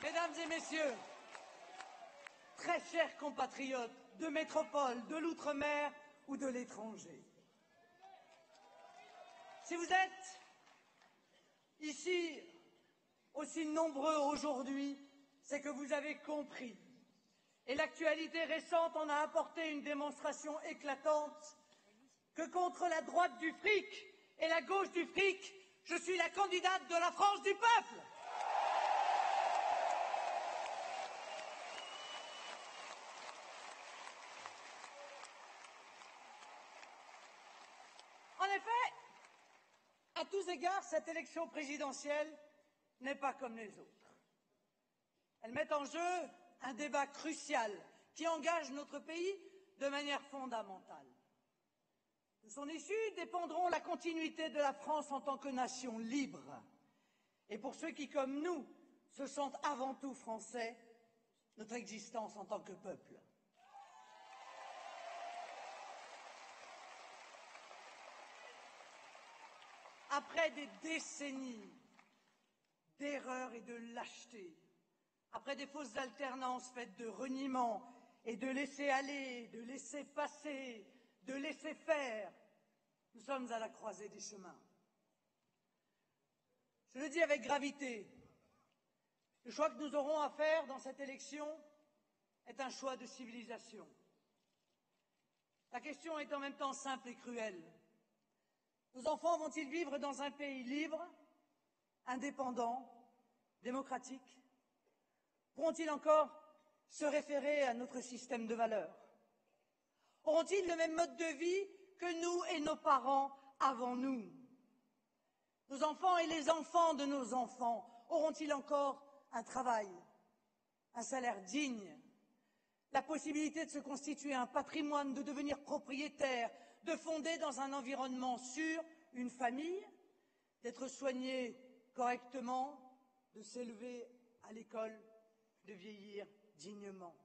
Mesdames et messieurs, très chers compatriotes de métropole, de l'outre-mer ou de l'étranger, si vous êtes ici aussi nombreux aujourd'hui, c'est que vous avez compris. Et l'actualité récente en a apporté une démonstration éclatante que contre la droite du fric et la gauche du fric, je suis la candidate de la France du peuple. En effet, à tous égards, cette élection présidentielle n'est pas comme les autres. Elle met en jeu un débat crucial qui engage notre pays de manière fondamentale. De son issue dépendront la continuité de la France en tant que nation libre. Et pour ceux qui, comme nous, se sentent avant tout français, notre existence en tant que peuple. Après des décennies d'erreurs et de lâcheté, après des fausses alternances faites de reniement et de laisser aller, de laisser passer, de laisser faire, nous sommes à la croisée des chemins. Je le dis avec gravité, le choix que nous aurons à faire dans cette élection est un choix de civilisation. La question est en même temps simple et cruelle. Nos enfants vont-ils vivre dans un pays libre, indépendant, démocratique? Pourront-ils encore se référer à notre système de valeurs? Auront-ils le même mode de vie que nous et nos parents avant nous? Nos enfants et les enfants de nos enfants auront-ils encore un travail, un salaire digne, la possibilité de se constituer un patrimoine, de devenir propriétaire, de fonder dans un environnement sûr une famille, d'être soigné correctement, de s'élever à l'école, de vieillir dignement?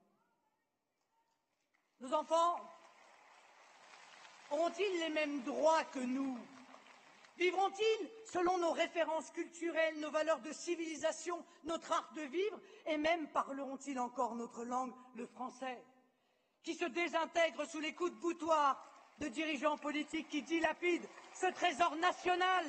Nos enfants auront-ils les mêmes droits que nous? Vivront-ils selon nos références culturelles, nos valeurs de civilisation, notre art de vivre, et même parleront-ils encore notre langue, le français, qui se désintègre sous les coups de boutoir de dirigeants politiques qui dilapident ce trésor national?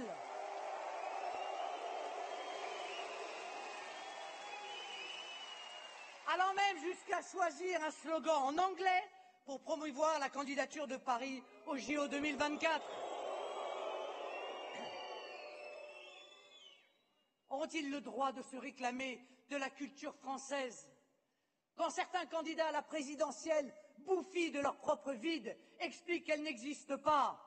Allant même jusqu'à choisir un slogan en anglais pour promouvoir la candidature de Paris au JO 2024. Auront-ils le droit de se réclamer de la culture française quand certains candidats à la présidentielle, bouffis de leur propre vide, expliquent qu'elle n'existe pas?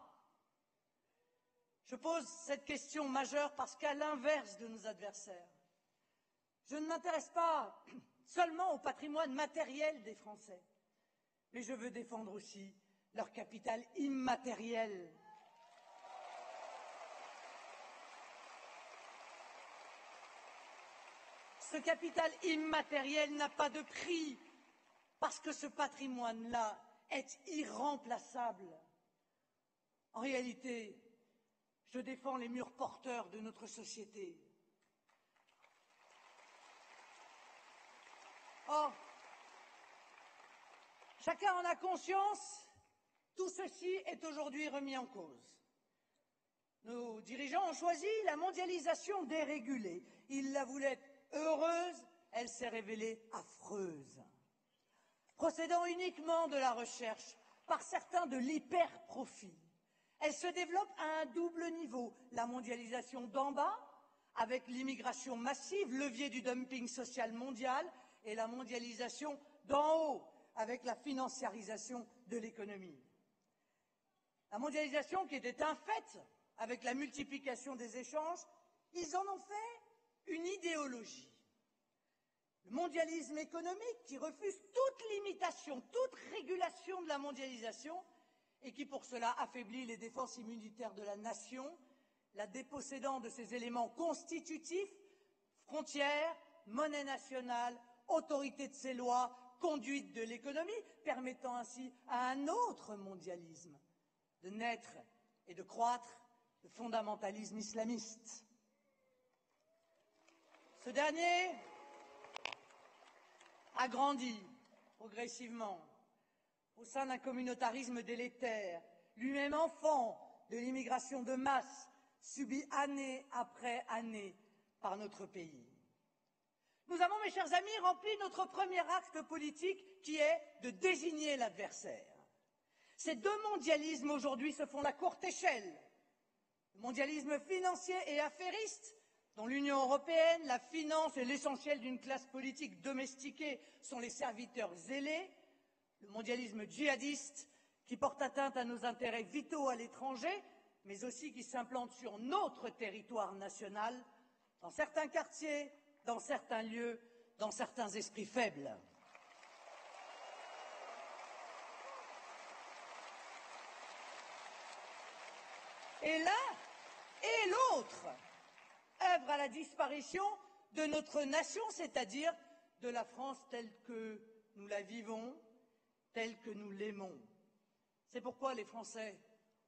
Je pose cette question majeure parce qu'à l'inverse de nos adversaires, je ne m'intéresse pas seulement au patrimoine matériel des Français, mais je veux défendre aussi leur capital immatériel. Ce capital immatériel n'a pas de prix, parce que ce patrimoine-là est irremplaçable. En réalité, je défends les murs porteurs de notre société. Or, chacun en a conscience, tout ceci est aujourd'hui remis en cause. Nos dirigeants ont choisi la mondialisation dérégulée. Ils la voulaient heureuse, elle s'est révélée affreuse. Procédant uniquement de la recherche, par certains de l'hyper-profit, elle se développe à un double niveau. La mondialisation d'en bas, avec l'immigration massive, levier du dumping social mondial, et la mondialisation d'en haut, avec la financiarisation de l'économie. La mondialisation qui était un fait, avec la multiplication des échanges, ils en ont fait une idéologie. Le mondialisme économique qui refuse toute limitation, toute régulation de la mondialisation et qui pour cela affaiblit les défenses immunitaires de la nation, la dépossédant de ses éléments constitutifs, frontières, monnaie nationale, autorité de ses lois, conduite de l'économie, permettant ainsi à un autre mondialisme de naître et de croître, le fondamentalisme islamiste. Ce dernier a grandi progressivement au sein d'un communautarisme délétère, lui-même enfant de l'immigration de masse subie année après année par notre pays. Nous avons, mes chers amis, rempli notre premier acte politique qui est de désigner l'adversaire. Ces deux mondialismes aujourd'hui se font la courte échelle. Le mondialisme financier et affairiste, dont l'Union européenne, la finance et l'essentiel d'une classe politique domestiquée sont les serviteurs zélés. Le mondialisme djihadiste, qui porte atteinte à nos intérêts vitaux à l'étranger, mais aussi qui s'implante sur notre territoire national, dans certains quartiers, dans certains lieux, dans certains esprits faibles. Et l'un et l'autre œuvrent à la disparition de notre nation, c'est-à-dire de la France telle que nous la vivons, telle que nous l'aimons. C'est pourquoi les Français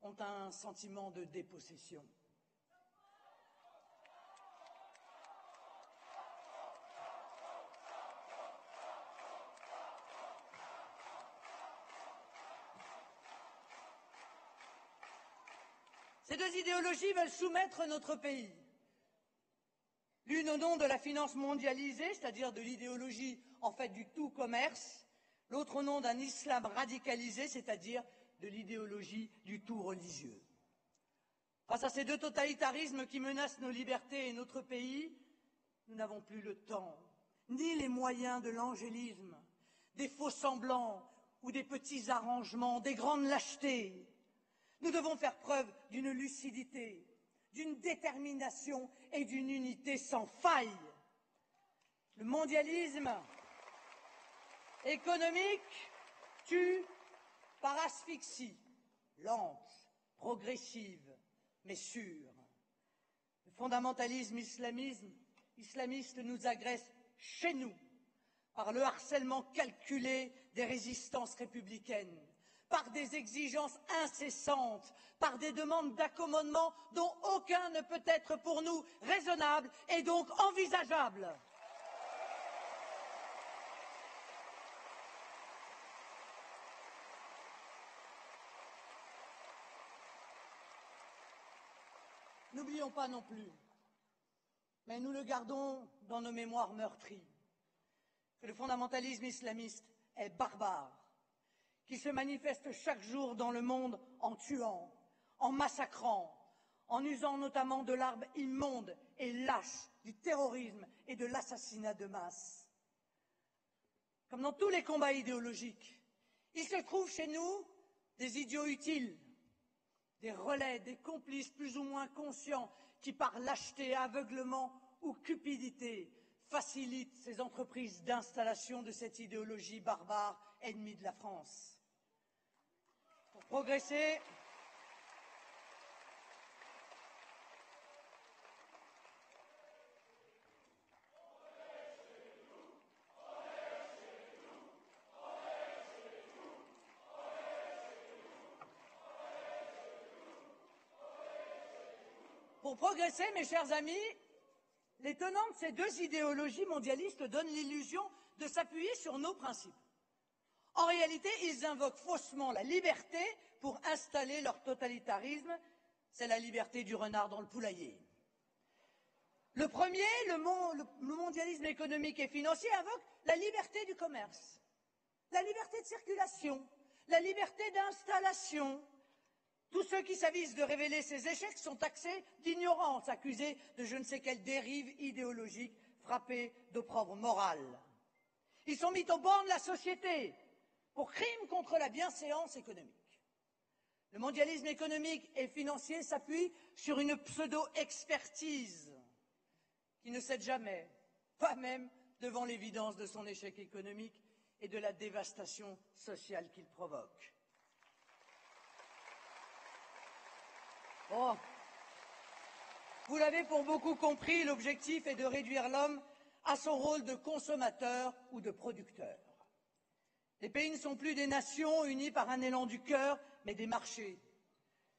ont un sentiment de dépossession. Ces deux idéologies veulent soumettre notre pays. L'une au nom de la finance mondialisée, c'est-à-dire de l'idéologie en fait du tout commerce, l'autre au nom d'un islam radicalisé, c'est-à-dire de l'idéologie du tout religieux. Face à ces deux totalitarismes qui menacent nos libertés et notre pays, nous n'avons plus le temps, ni les moyens de l'angélisme, des faux-semblants ou des petits arrangements, des grandes lâchetés. Nous devons faire preuve d'une lucidité, d'une détermination et d'une unité sans faille. Le mondialisme économique tue par asphyxie, lente, progressive, mais sûre. Le fondamentalisme islamiste nous agresse chez nous par le harcèlement calculé des résistances républicaines, par des exigences incessantes, par des demandes d'accommodement dont aucun ne peut être pour nous raisonnable et donc envisageable. N'oublions pas non plus, mais nous le gardons dans nos mémoires meurtries, que le fondamentalisme islamiste est barbare, qui se manifeste chaque jour dans le monde en tuant, en massacrant, en usant notamment de l'arme immonde et lâche du terrorisme et de l'assassinat de masse. Comme dans tous les combats idéologiques, il se trouve chez nous des idiots utiles, des relais, des complices plus ou moins conscients qui, par lâcheté, aveuglement ou cupidité, facilitent ces entreprises d'installation de cette idéologie barbare ennemie de la France. Pour progresser, mes chers amis, les tenants de ces deux idéologies mondialistes donnent l'illusion de s'appuyer sur nos principes. En réalité, ils invoquent faussement la liberté pour installer leur totalitarisme. C'est la liberté du renard dans le poulailler. Le premier, le mondialisme économique et financier, invoque la liberté du commerce, la liberté de circulation, la liberté d'installation. Tous ceux qui s'avisent de révéler ces échecs sont taxés d'ignorance, accusés de je ne sais quelle dérive idéologique, frappés d'opprobre moral. Ils sont mis au banc de la société pour crime contre la bienséance économique. Le mondialisme économique et financier s'appuie sur une pseudo-expertise qui ne cède jamais, pas même devant l'évidence de son échec économique et de la dévastation sociale qu'il provoque. Oh, vous l'avez pour beaucoup compris, l'objectif est de réduire l'homme à son rôle de consommateur ou de producteur. Les pays ne sont plus des nations unies par un élan du cœur, mais des marchés,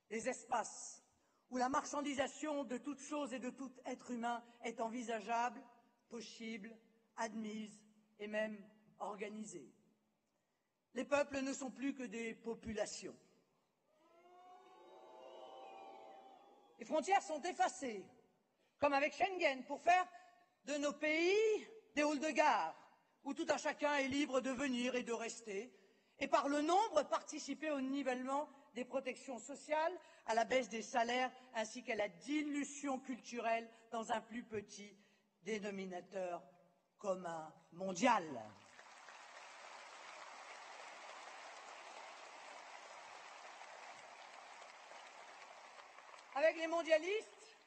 des espaces où la marchandisation de toute chose et de tout être humain est envisageable, possible, admise et même organisée. Les peuples ne sont plus que des populations. Les frontières sont effacées, comme avec Schengen, pour faire de nos pays des halls de gare, où tout un chacun est libre de venir et de rester, et par le nombre participer au nivellement des protections sociales, à la baisse des salaires, ainsi qu'à la dilution culturelle dans un plus petit dénominateur commun mondial. Avec les mondialistes,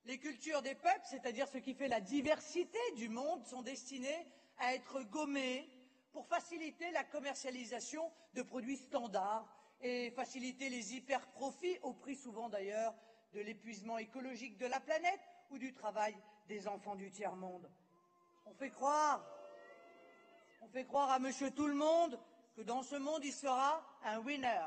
les cultures des peuples, c'est-à-dire ce qui fait la diversité du monde, sont destinées à être gommées pour faciliter la commercialisation de produits standards et faciliter les hyper-profits, au prix souvent d'ailleurs de l'épuisement écologique de la planète ou du travail des enfants du tiers-monde. On fait croire à Monsieur Tout-le-Monde que dans ce monde, il sera un winner.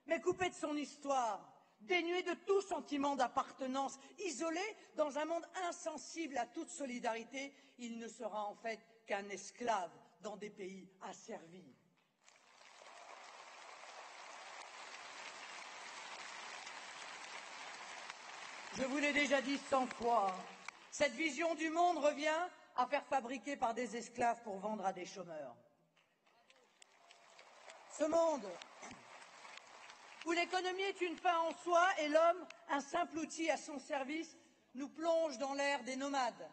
Mais coupé de son histoire, dénué de tout sentiment d'appartenance, isolé dans un monde insensible à toute solidarité, il ne sera en fait qu'un esclave dans des pays asservis. Je vous l'ai déjà dit 100 fois, cette vision du monde revient à faire fabriquer par des esclaves pour vendre à des chômeurs. Ce monde où l'économie est une fin en soi et l'homme un simple outil à son service, nous plonge dans l'ère des nomades,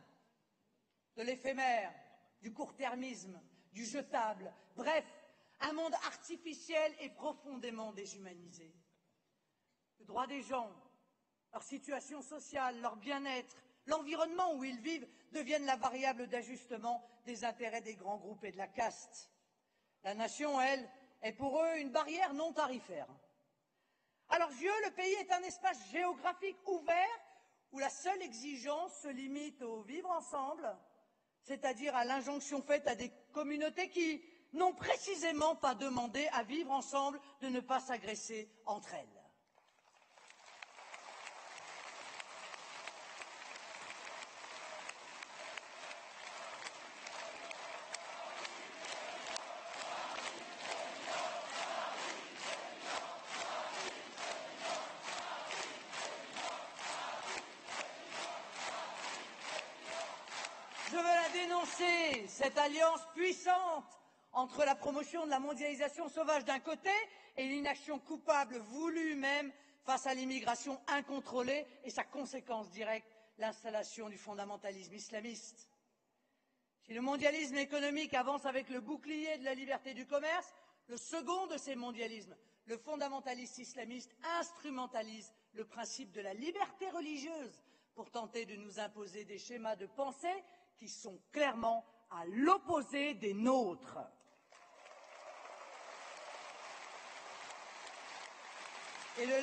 de l'éphémère, du court-termisme, du jetable, bref, un monde artificiel et profondément déshumanisé. Le droit des gens, leur situation sociale, leur bien-être, l'environnement où ils vivent deviennent la variable d'ajustement des intérêts des grands groupes et de la caste. La nation, elle, est pour eux une barrière non tarifaire. À leurs yeux, le pays est un espace géographique ouvert où la seule exigence se limite au vivre ensemble, c'est-à-dire à l'injonction faite à des communautés qui n'ont précisément pas demandé à vivre ensemble de ne pas s'agresser entre elles. Je veux la dénoncer, cette alliance puissante entre la promotion de la mondialisation sauvage d'un côté et l'inaction coupable voulue même face à l'immigration incontrôlée et sa conséquence directe, l'installation du fondamentalisme islamiste. Si le mondialisme économique avance avec le bouclier de la liberté du commerce, le second de ces mondialismes, le fondamentaliste islamiste, instrumentalise le principe de la liberté religieuse pour tenter de nous imposer des schémas de pensée qui sont clairement à l'opposé des nôtres. Et le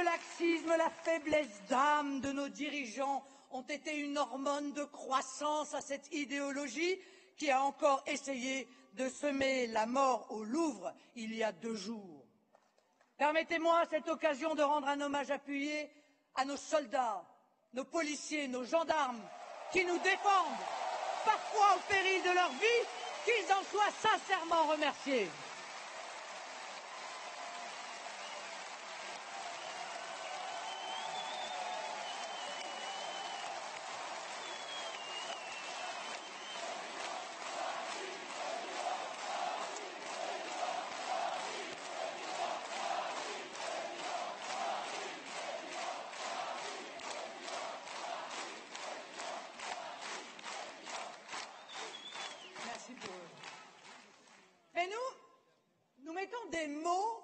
laxisme, la faiblesse d'âme de nos dirigeants ont été une hormone de croissance à cette idéologie qui a encore essayé de semer la mort au Louvre il y a 2 jours. Permettez-moi à cette occasion de rendre un hommage appuyé à nos soldats, nos policiers, nos gendarmes qui nous défendent, parfois au péril de leur vie, qu'ils en soient sincèrement remerciés. Mais nous mettons des mots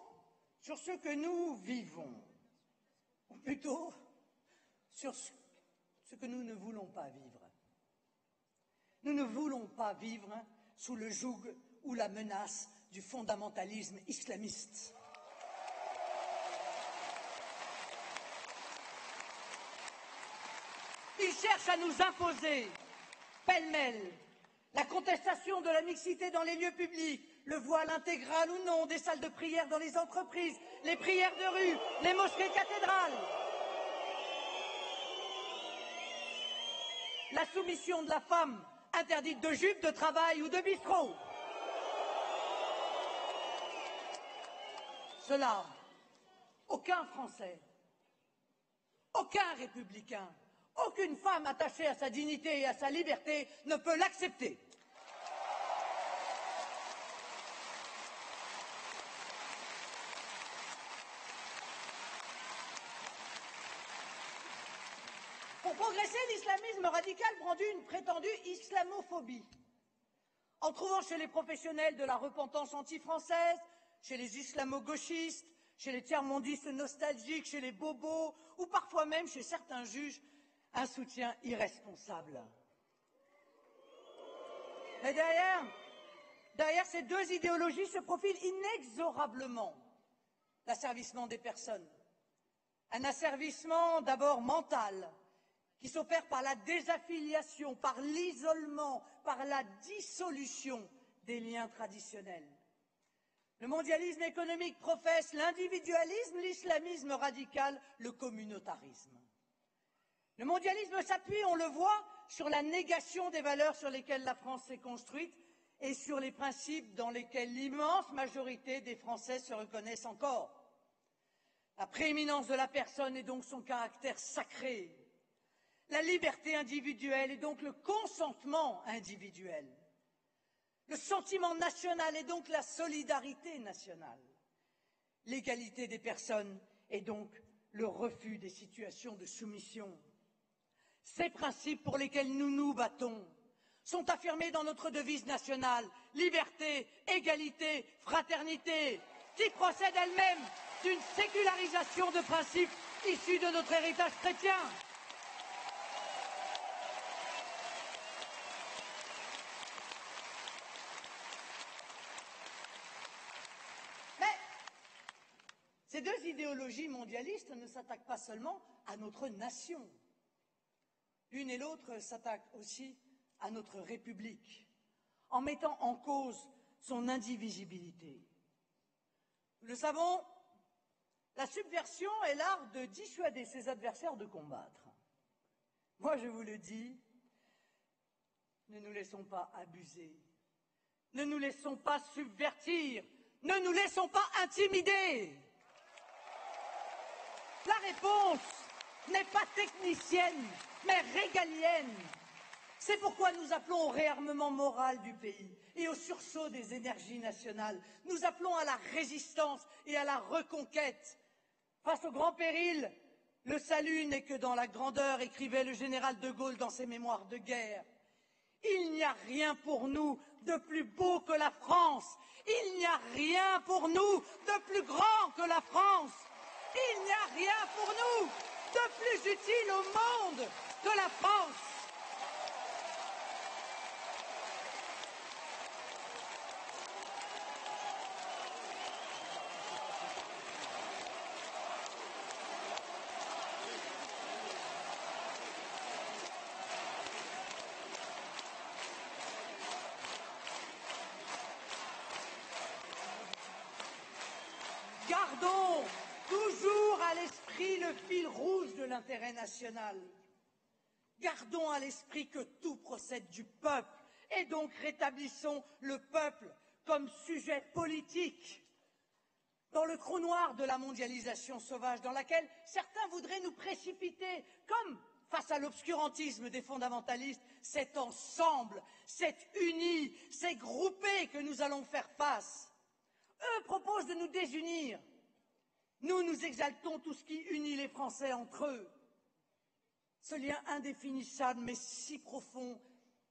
sur ce que nous vivons, ou plutôt sur ce que nous ne voulons pas vivre. Nous ne voulons pas vivre sous le joug ou la menace du fondamentalisme islamiste. Il cherche à nous imposer, pêle-mêle, la contestation de la mixité dans les lieux publics, le voile intégral ou non des salles de prière dans les entreprises, les prières de rue, les mosquées cathédrales. la soumission de la femme, interdite de jupe, de travail ou de bistrot. Cela, aucun Français, aucun républicain, aucune femme attachée à sa dignité et à sa liberté ne peut l'accepter. Pour progresser, l'islamisme radical brandit une prétendue islamophobie. En trouvant chez les professionnels de la repentance anti-française, chez les islamo-gauchistes, chez les tiers-mondistes nostalgiques, chez les bobos, ou parfois même chez certains juges, un soutien irresponsable. Mais derrière ces deux idéologies se profile inexorablement l'asservissement des personnes. Un asservissement d'abord mental, qui s'opère par la désaffiliation, par l'isolement, par la dissolution des liens traditionnels. Le mondialisme économique professe l'individualisme, l'islamisme radical, le communautarisme. Le mondialisme s'appuie, on le voit, sur la négation des valeurs sur lesquelles la France s'est construite et sur les principes dans lesquels l'immense majorité des Français se reconnaissent encore. La prééminence de la personne et donc son caractère sacré. La liberté individuelle et donc le consentement individuel. Le sentiment national et donc la solidarité nationale. L'égalité des personnes et donc le refus des situations de soumission. Ces principes pour lesquels nous nous battons sont affirmés dans notre devise nationale, liberté, égalité, fraternité, qui procède elle-même d'une sécularisation de principes issus de notre héritage chrétien. Ces deux idéologies mondialistes ne s'attaquent pas seulement à notre nation. L'une et l'autre s'attaquent aussi à notre République, en mettant en cause son indivisibilité. Nous le savons, la subversion est l'art de dissuader ses adversaires de combattre. Moi, je vous le dis, ne nous laissons pas abuser, ne nous laissons pas subvertir, ne nous laissons pas intimider. La réponse n'est pas technicienne, mais régalienne. C'est pourquoi nous appelons au réarmement moral du pays et au sursaut des énergies nationales. Nous appelons à la résistance et à la reconquête. Face au grand péril, le salut n'est que dans la grandeur, écrivait le général de Gaulle dans ses mémoires de guerre. Il n'y a rien pour nous de plus beau que la France. Il n'y a rien pour nous de plus grand que la France. Il n'y a rien pour nous de plus utile au monde que la France. Gardons toujours à l'esprit le fil rouge de l'intérêt national. Gardons à l'esprit que tout procède du peuple et donc rétablissons le peuple comme sujet politique. Dans le trou noir de la mondialisation sauvage dans laquelle certains voudraient nous précipiter, comme face à l'obscurantisme des fondamentalistes, c'est ensemble, c'est unis, c'est groupés que nous allons faire face. Eux proposent de nous désunir. Nous, nous exaltons tout ce qui unit les Français entre eux. Ce lien indéfinissable mais si profond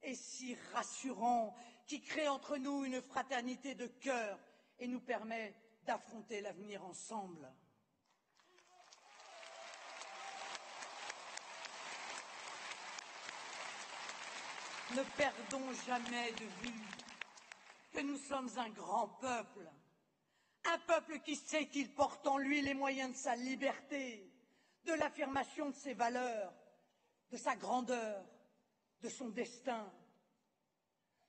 et si rassurant qui crée entre nous une fraternité de cœur et nous permet d'affronter l'avenir ensemble. Ne perdons jamais de vue que nous sommes un grand peuple. Un peuple qui sait qu'il porte en lui les moyens de sa liberté, de l'affirmation de ses valeurs, de sa grandeur, de son destin.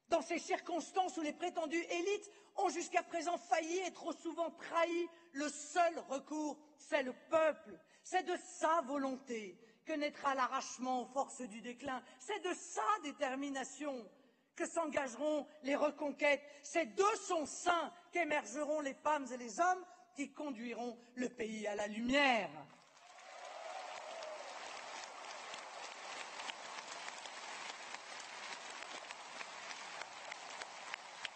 Dans ces circonstances où les prétendues élites ont jusqu'à présent failli et trop souvent trahi, le seul recours, c'est le peuple. C'est de sa volonté que naîtra l'arrachement aux forces du déclin. C'est de sa détermination que s'engageront les reconquêtes. C'est de son sein qu'émergeront les femmes et les hommes qui conduiront le pays à la lumière.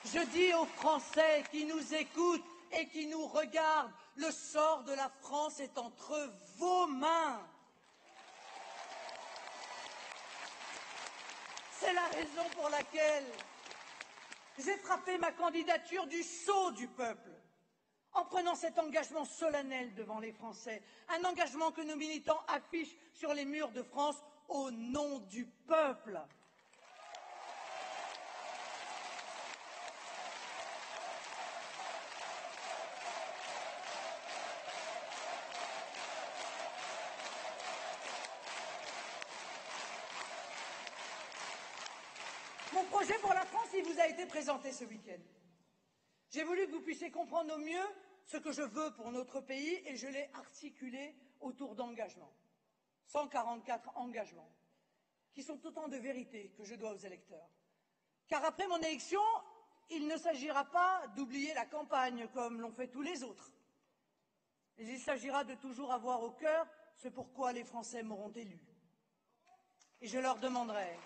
Je dis aux Français qui nous écoutent et qui nous regardent, le sort de la France est entre vos mains. C'est la raison pour laquelle j'ai frappé ma candidature du sceau du peuple, en prenant cet engagement solennel devant les Français, un engagement que nos militants affichent sur les murs de France au nom du peuple. Mon projet pour la France, il vous a été présenté ce week-end. J'ai voulu que vous puissiez comprendre au mieux ce que je veux pour notre pays et je l'ai articulé autour d'engagements. 144 engagements, qui sont autant de vérités que je dois aux électeurs. Car après mon élection, il ne s'agira pas d'oublier la campagne comme l'ont fait tous les autres. Mais il s'agira de toujours avoir au cœur ce pourquoi les Français m'auront élu. Et je leur demanderai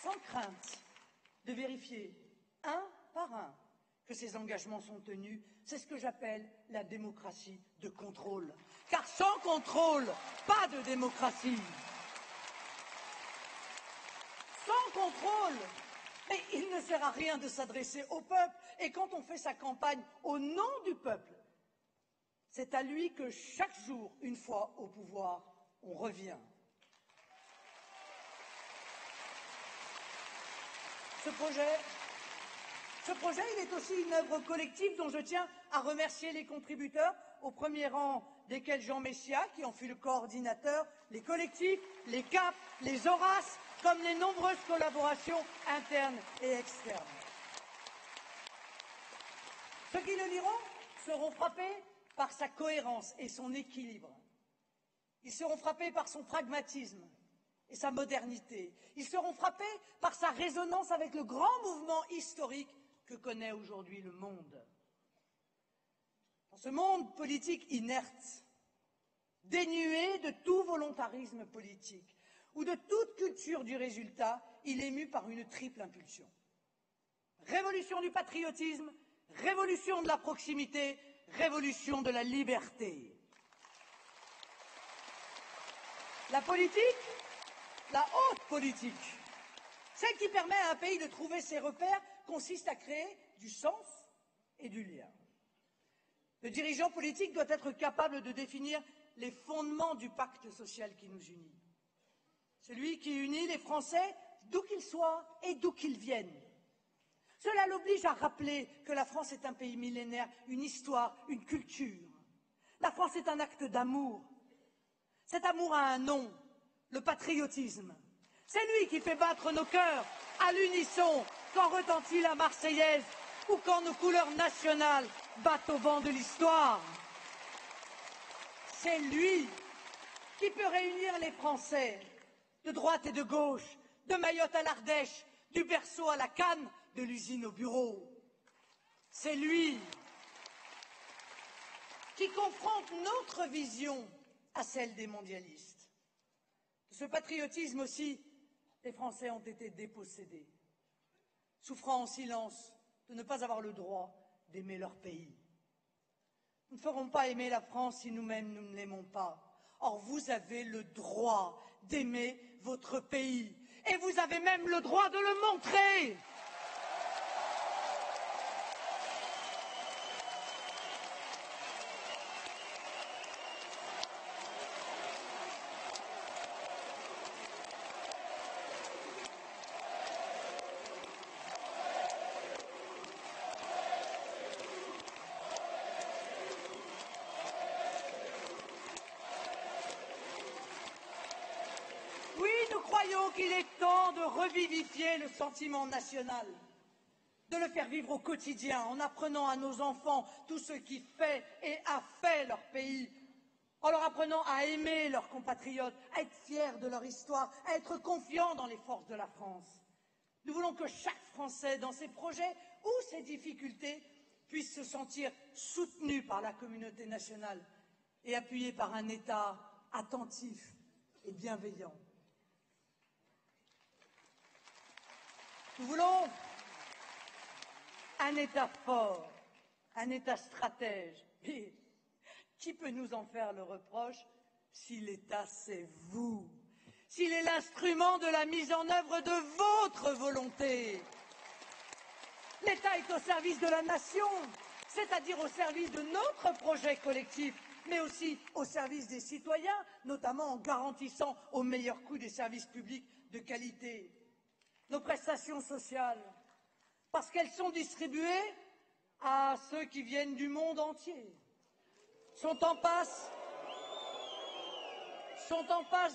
sans crainte de vérifier un par un que ces engagements sont tenus. C'est ce que j'appelle la démocratie de contrôle. Car sans contrôle, pas de démocratie. Sans contrôle, mais il ne sert à rien de s'adresser au peuple. Et quand on fait sa campagne au nom du peuple, c'est à lui que chaque jour, une fois au pouvoir, on revient. Ce projet, il est aussi une œuvre collective dont je tiens à remercier les contributeurs, au premier rang desquels Jean Messia, qui en fut le coordinateur, les collectifs, les CAP, les Horaces, comme les nombreuses collaborations internes et externes. Ceux qui le liront seront frappés par sa cohérence et son équilibre. Ils seront frappés par son pragmatisme et sa modernité. Ils seront frappés par sa résonance avec le grand mouvement historique que connaît aujourd'hui le monde. Dans ce monde politique inerte, dénué de tout volontarisme politique ou de toute culture du résultat, il est mu par une triple impulsion. Révolution du patriotisme, révolution de la proximité, révolution de la liberté. La politique, la haute politique, celle qui permet à un pays de trouver ses repères, consiste à créer du sens et du lien. Le dirigeant politique doit être capable de définir les fondements du pacte social qui nous unit. Celui qui unit les Français d'où qu'ils soient et d'où qu'ils viennent. Cela l'oblige à rappeler que la France est un pays millénaire, une histoire, une culture. La France est un acte d'amour. Cet amour a un nom, le patriotisme. C'est lui qui fait battre nos cœurs à l'unisson quand retentit la Marseillaise ou quand nos couleurs nationales battent au vent de l'histoire. C'est lui qui peut réunir les Français de droite et de gauche, de Mayotte à l'Ardèche, du berceau à la canne, de l'usine au bureau. C'est lui qui confronte notre vision à celle des mondialistes. De ce patriotisme aussi, les Français ont été dépossédés, souffrant en silence de ne pas avoir le droit d'aimer leur pays. Nous ne ferons pas aimer la France si nous-mêmes nous ne l'aimons pas. Or, vous avez le droit d'aimer votre pays et vous avez même le droit de le montrer. Nous croyons qu'il est temps de revivifier le sentiment national. de le faire vivre au quotidien, en apprenant à nos enfants tout ce qui fait et a fait leur pays, en leur apprenant à aimer leurs compatriotes, à être fiers de leur histoire, à être confiants dans les forces de la France. Nous voulons que chaque Français, dans ses projets ou ses difficultés, puisse se sentir soutenu par la communauté nationale et appuyé par un État attentif et bienveillant. Nous voulons un État fort, un État stratège. Et qui peut nous en faire le reproche si l'État, c'est vous, s'il est l'instrument de la mise en œuvre de votre volonté? L'État est au service de la nation, c'est-à-dire au service de notre projet collectif, mais aussi au service des citoyens, notamment en garantissant au meilleur coût des services publics de qualité. Nos prestations sociales, parce qu'elles sont distribuées à ceux qui viennent du monde entier, sont en passe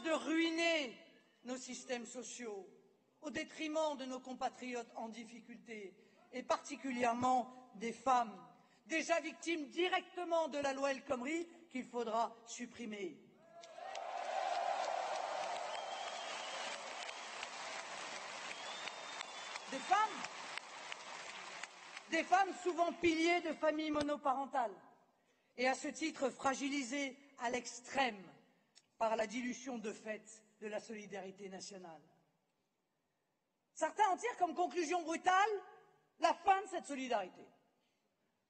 de ruiner nos systèmes sociaux au détriment de nos compatriotes en difficulté et particulièrement des femmes, déjà victimes directement de la loi El Khomri qu'il faudra supprimer. Des femmes souvent piliers de familles monoparentales et à ce titre fragilisées à l'extrême par la dilution de fait de la solidarité nationale. Certains en tirent comme conclusion brutale la fin de cette solidarité.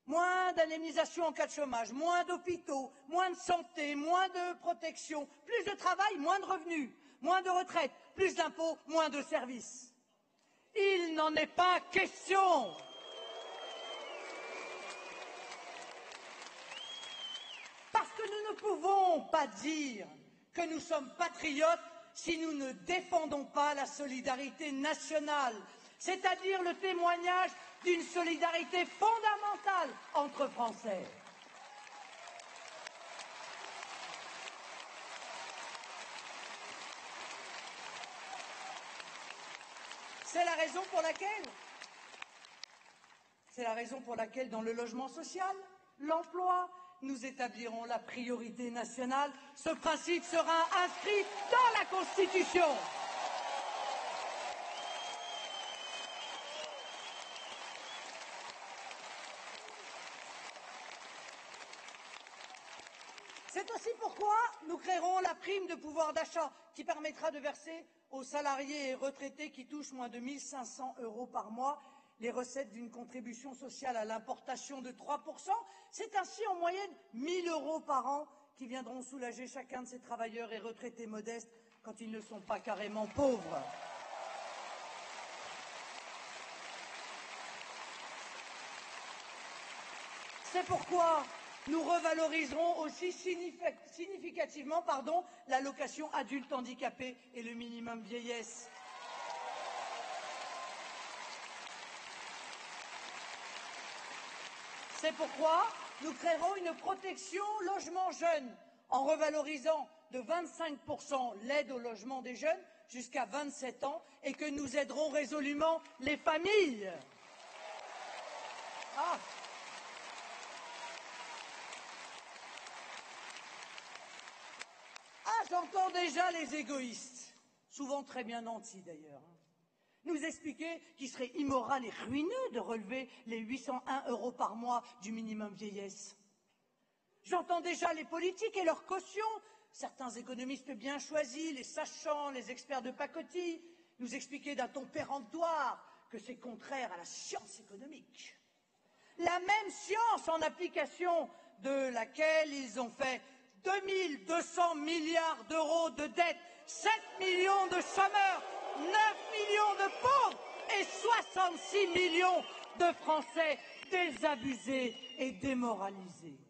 Moins d'indemnisation en cas de chômage, moins d'hôpitaux, moins de santé, moins de protection, plus de travail, moins de revenus, moins de retraites, plus d'impôts, moins de services. Il n'en est pas question. Parce que nous ne pouvons pas dire que nous sommes patriotes si nous ne défendons pas la solidarité nationale, c'est-à-dire le témoignage d'une solidarité fondamentale entre Français. C'est la raison pour laquelle, dans le logement social, l'emploi, nous établirons la priorité nationale. Ce principe sera inscrit dans la Constitution. C'est aussi pourquoi nous créerons la prime de pouvoir d'achat qui permettra de verser aux salariés et retraités qui touchent moins de 1 500 € par mois les recettes d'une contribution sociale à l'importation de 3 %. C'est ainsi en moyenne 1 000 € par an qui viendront soulager chacun de ces travailleurs et retraités modestes quand ils ne sont pas carrément pauvres. C'est pourquoi nous revaloriserons aussi significativement l'allocation adulte handicapé et le minimum vieillesse. C'est pourquoi nous créerons une protection logement jeune en revalorisant de 25 % l'aide au logement des jeunes jusqu'à 27 ans et que nous aiderons résolument les familles. J'entends déjà les égoïstes, souvent très bien nantis d'ailleurs, nous expliquer qu'il serait immoral et ruineux de relever les 801 € par mois du minimum vieillesse. J'entends déjà les politiques et leurs cautions, certains économistes bien choisis, les sachants, les experts de pacotille, nous expliquer d'un ton péremptoire que c'est contraire à la science économique. La même science en application de laquelle ils ont fait 2 200 milliards d'euros de dettes, 7 millions de chômeurs, 9 millions de pauvres et 66 millions de Français désabusés et démoralisés.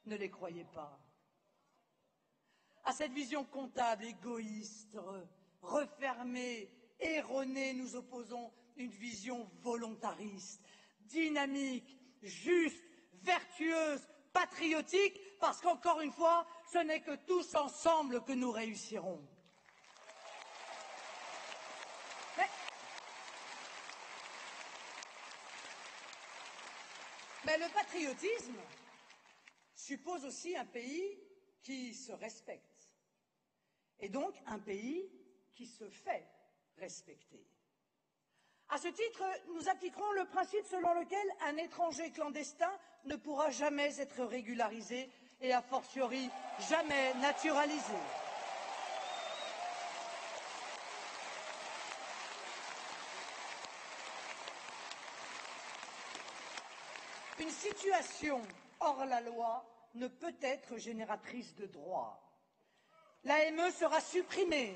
Ne les croyez pas. À cette vision comptable, égoïste, refermée, erronée, nous opposons une vision volontariste, dynamique, juste, vertueuse, patriotique, parce qu'encore une fois, ce n'est que tous ensemble que nous réussirons. Mais le patriotisme suppose aussi un pays qui se respecte, et donc un pays qui se fait respecter. À ce titre, nous appliquerons le principe selon lequel un étranger clandestin ne pourra jamais être régularisé et a fortiori jamais naturalisé. Une situation hors la loi ne peut être génératrice de droits. L'AME sera supprimée.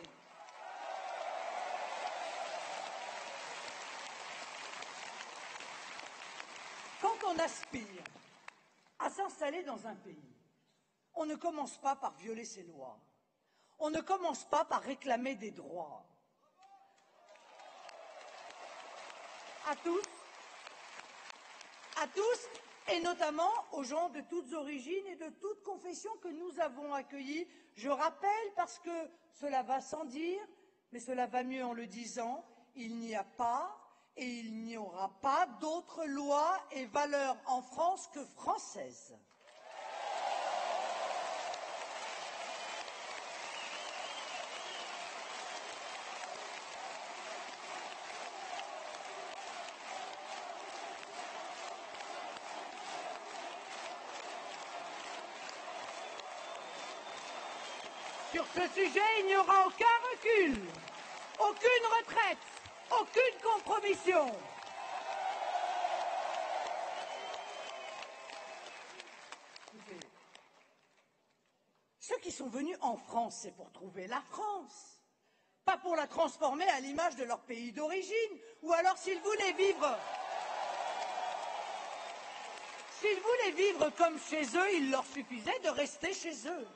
Quand on aspire à s'installer dans un pays, on ne commence pas par violer ses lois. On ne commence pas par réclamer des droits. À tous, et notamment aux gens de toutes origines et de toutes confessions que nous avons accueillis. Je rappelle, parce que cela va sans dire, mais cela va mieux en le disant, il n'y a pas et il n'y aura pas d'autres lois et valeurs en France que françaises. Sur ce sujet, il n'y aura aucun recul, aucune retraite, aucune compromission. Ceux qui sont venus en France, c'est pour trouver la France, pas pour la transformer à l'image de leur pays d'origine, ou alors s'ils voulaient vivre comme chez eux, il leur suffisait de rester chez eux.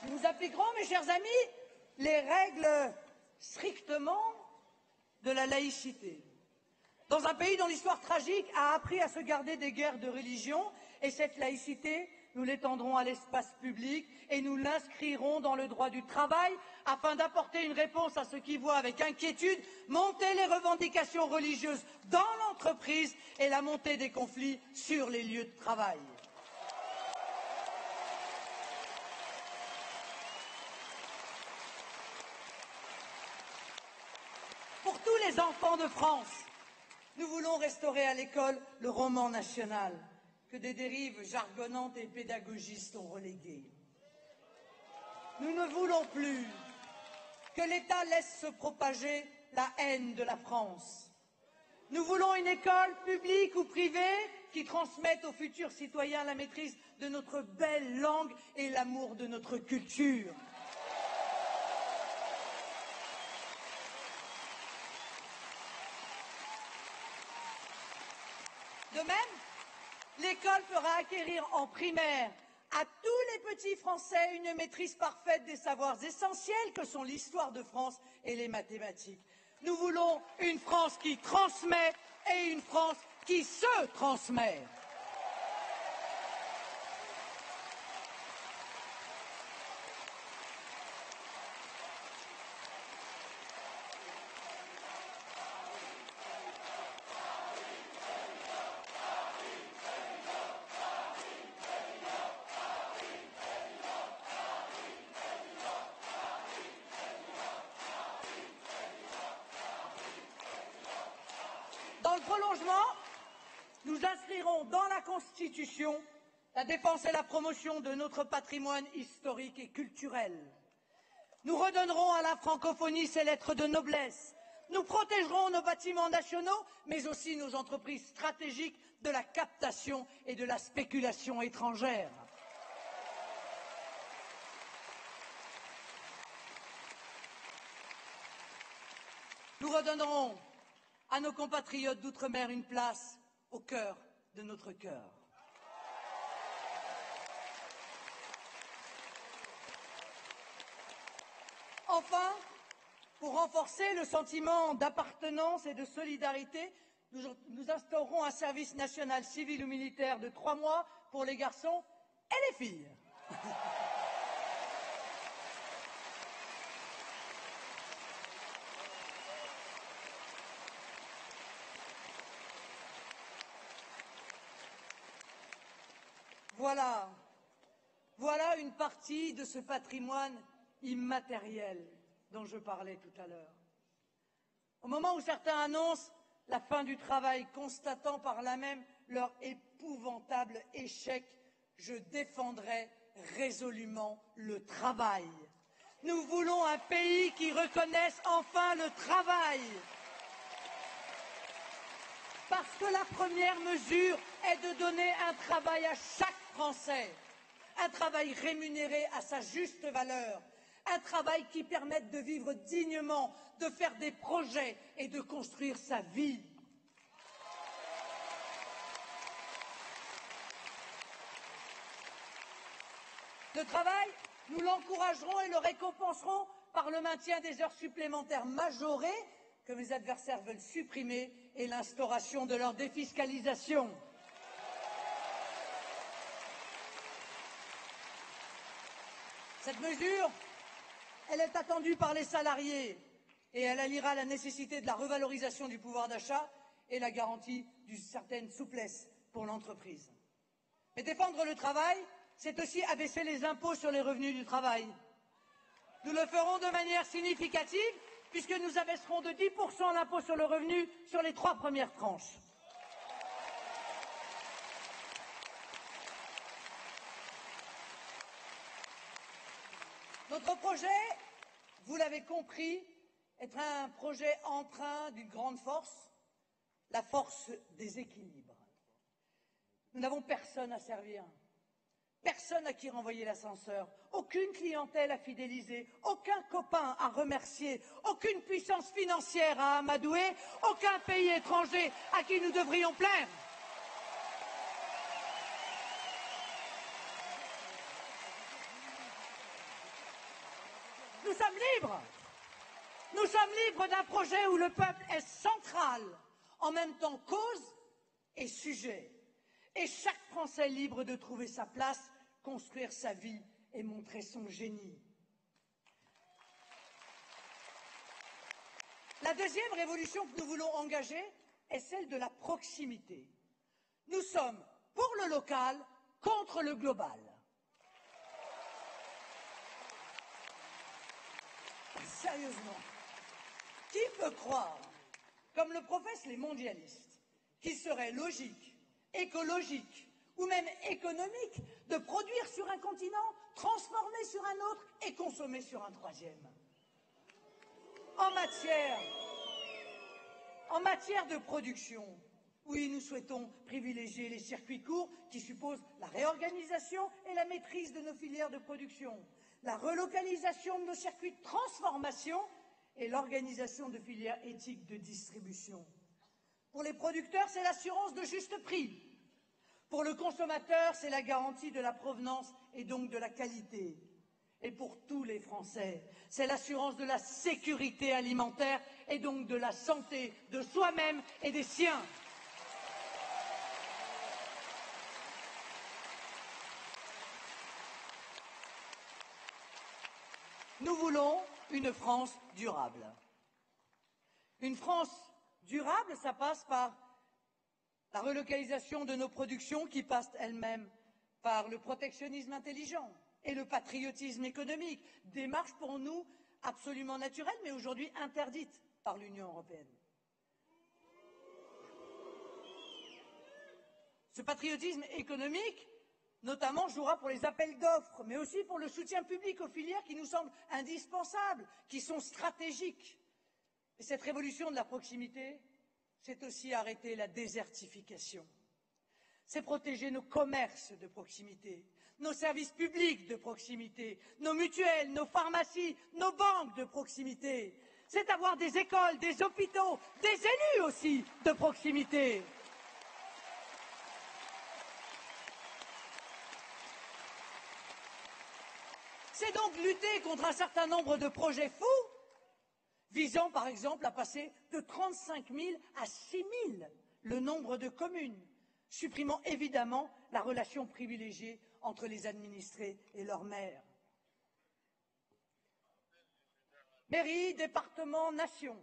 Nous appliquerons, mes chers amis, les règles strictement de la laïcité. Dans un pays dont l'histoire tragique a appris à se garder des guerres de religion, et cette laïcité, nous l'étendrons à l'espace public et nous l'inscrirons dans le droit du travail afin d'apporter une réponse à ceux qui voient avec inquiétude monter les revendications religieuses dans l'entreprise et la montée des conflits sur les lieux de travail. Pour tous les enfants de France, nous voulons restaurer à l'école le roman national que des dérives jargonnantes et pédagogistes ont relégué. Nous ne voulons plus que l'État laisse se propager la haine de la France. Nous voulons une école publique ou privée qui transmette aux futurs citoyens la maîtrise de notre belle langue et l'amour de notre culture. De même, l'école fera acquérir en primaire à tous les petits Français une maîtrise parfaite des savoirs essentiels que sont l'histoire de France et les mathématiques. Nous voulons une France qui transmet et une France qui se transmet. Dans le prolongement, nous inscrirons dans la Constitution la défense et la promotion de notre patrimoine historique et culturel. Nous redonnerons à la francophonie ses lettres de noblesse. Nous protégerons nos bâtiments nationaux, mais aussi nos entreprises stratégiques de la captation et de la spéculation étrangère. Nous redonnerons à nos compatriotes d'outre-mer une place au cœur de notre cœur. Enfin, pour renforcer le sentiment d'appartenance et de solidarité, nous instaurerons un service national civil ou militaire de 3 mois pour les garçons et les filles. Voilà une partie de ce patrimoine immatériel dont je parlais tout à l'heure. Au moment où certains annoncent la fin du travail, constatant par là même leur épouvantable échec, je défendrai résolument le travail. Nous voulons un pays qui reconnaisse enfin le travail. Parce que la première mesure est de donner un travail à chaque Français, un travail rémunéré à sa juste valeur, un travail qui permette de vivre dignement, de faire des projets et de construire sa vie. Le travail, nous l'encouragerons et le récompenserons par le maintien des heures supplémentaires majorées que mes adversaires veulent supprimer et l'instauration de leur défiscalisation. Cette mesure, elle est attendue par les salariés et elle alliera la nécessité de la revalorisation du pouvoir d'achat et la garantie d'une certaine souplesse pour l'entreprise. Mais défendre le travail, c'est aussi abaisser les impôts sur les revenus du travail. Nous le ferons de manière significative puisque nous abaisserons de 10% l'impôt sur le revenu sur les 3 premières tranches. Notre projet, vous l'avez compris, est un projet empreint d'une grande force, la force des équilibres. Nous n'avons personne à servir, personne à qui renvoyer l'ascenseur, aucune clientèle à fidéliser, aucun copain à remercier, aucune puissance financière à amadouer, aucun pays étranger à qui nous devrions plaire. Nous sommes libres. Nous sommes libres d'un projet où le peuple est central, en même temps cause et sujet. Et chaque Français est libre de trouver sa place, construire sa vie et montrer son génie. La deuxième révolution que nous voulons engager est celle de la proximité. Nous sommes pour le local contre le global. Sérieusement, qui peut croire, comme le professent les mondialistes, qu'il serait logique, écologique ou même économique de produire sur un continent, transformer sur un autre et consommer sur un troisième? En matière de production, oui, nous souhaitons privilégier les circuits courts qui supposent la réorganisation et la maîtrise de nos filières de production, la relocalisation de nos circuits de transformation et l'organisation de filières éthiques de distribution. Pour les producteurs, c'est l'assurance de juste prix. Pour le consommateur, c'est la garantie de la provenance et donc de la qualité. Et pour tous les Français, c'est l'assurance de la sécurité alimentaire et donc de la santé de soi-même et des siens. Nous voulons une France durable. Une France durable, ça passe par la relocalisation de nos productions qui passent elles-mêmes par le protectionnisme intelligent et le patriotisme économique, démarche pour nous absolument naturelle mais aujourd'hui interdite par l'Union européenne. Ce patriotisme économique, notamment, jouera pour les appels d'offres, mais aussi pour le soutien public aux filières qui nous semblent indispensables, qui sont stratégiques. Et cette révolution de la proximité, c'est aussi arrêter la désertification. C'est protéger nos commerces de proximité, nos services publics de proximité, nos mutuelles, nos pharmacies, nos banques de proximité. c'est avoir des écoles, des hôpitaux, des élus aussi de proximité. C'est donc lutter contre un certain nombre de projets fous, visant par exemple à passer de 35 000 à 6 000 le nombre de communes, supprimant évidemment la relation privilégiée entre les administrés et leurs maires. Mairie, département, nation,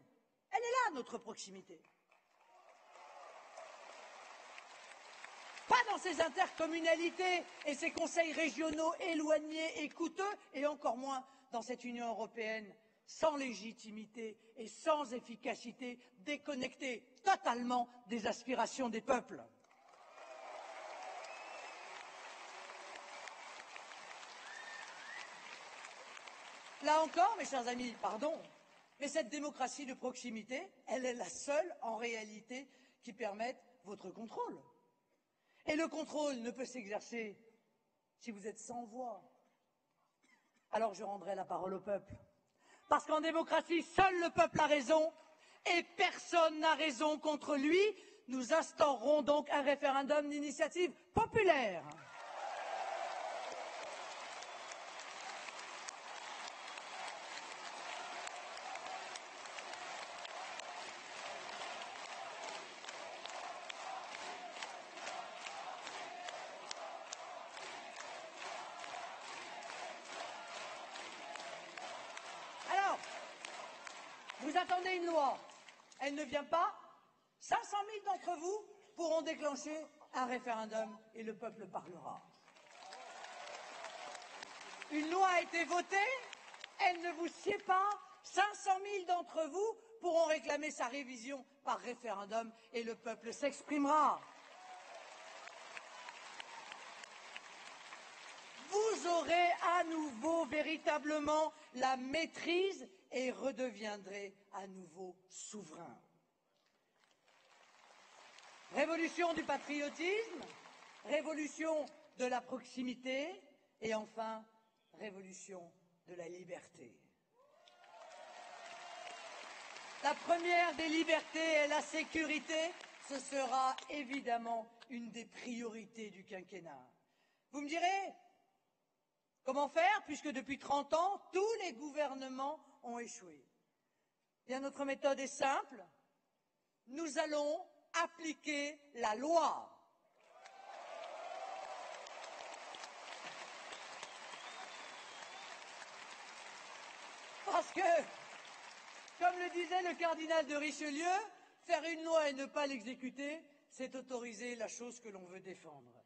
elle est là notre proximité. Pas dans ces intercommunalités et ces conseils régionaux éloignés et coûteux, et encore moins dans cette Union européenne sans légitimité et sans efficacité, déconnectée totalement des aspirations des peuples. Là encore, mes chers amis, pardon, mais cette démocratie de proximité, elle est la seule, en réalité, qui permette votre contrôle. Et le contrôle ne peut s'exercer si vous êtes sans voix. Alors je rendrai la parole au peuple. Parce qu'en démocratie, seul le peuple a raison et personne n'a raison contre lui. Nous instaurerons donc un référendum d'initiative populaire. Vous attendez une loi, elle ne vient pas, 500 000 d'entre vous pourront déclencher un référendum et le peuple parlera. Une loi a été votée, elle ne vous sied pas, 500 000 d'entre vous pourront réclamer sa révision par référendum et le peuple s'exprimera. Vous aurez à nouveau véritablement la maîtrise et redeviendrez à nouveau souverain. Révolution du patriotisme, révolution de la proximité et enfin révolution de la liberté. La première des libertés est la sécurité. Ce sera évidemment une des priorités du quinquennat. Vous me direz, comment faire puisque depuis 30 ans, tous les gouvernements ont échoué? Bien, notre méthode est simple. Nous allons appliquer la loi. Parce que, comme le disait le cardinal de Richelieu, faire une loi et ne pas l'exécuter, c'est autoriser la chose que l'on veut défendre.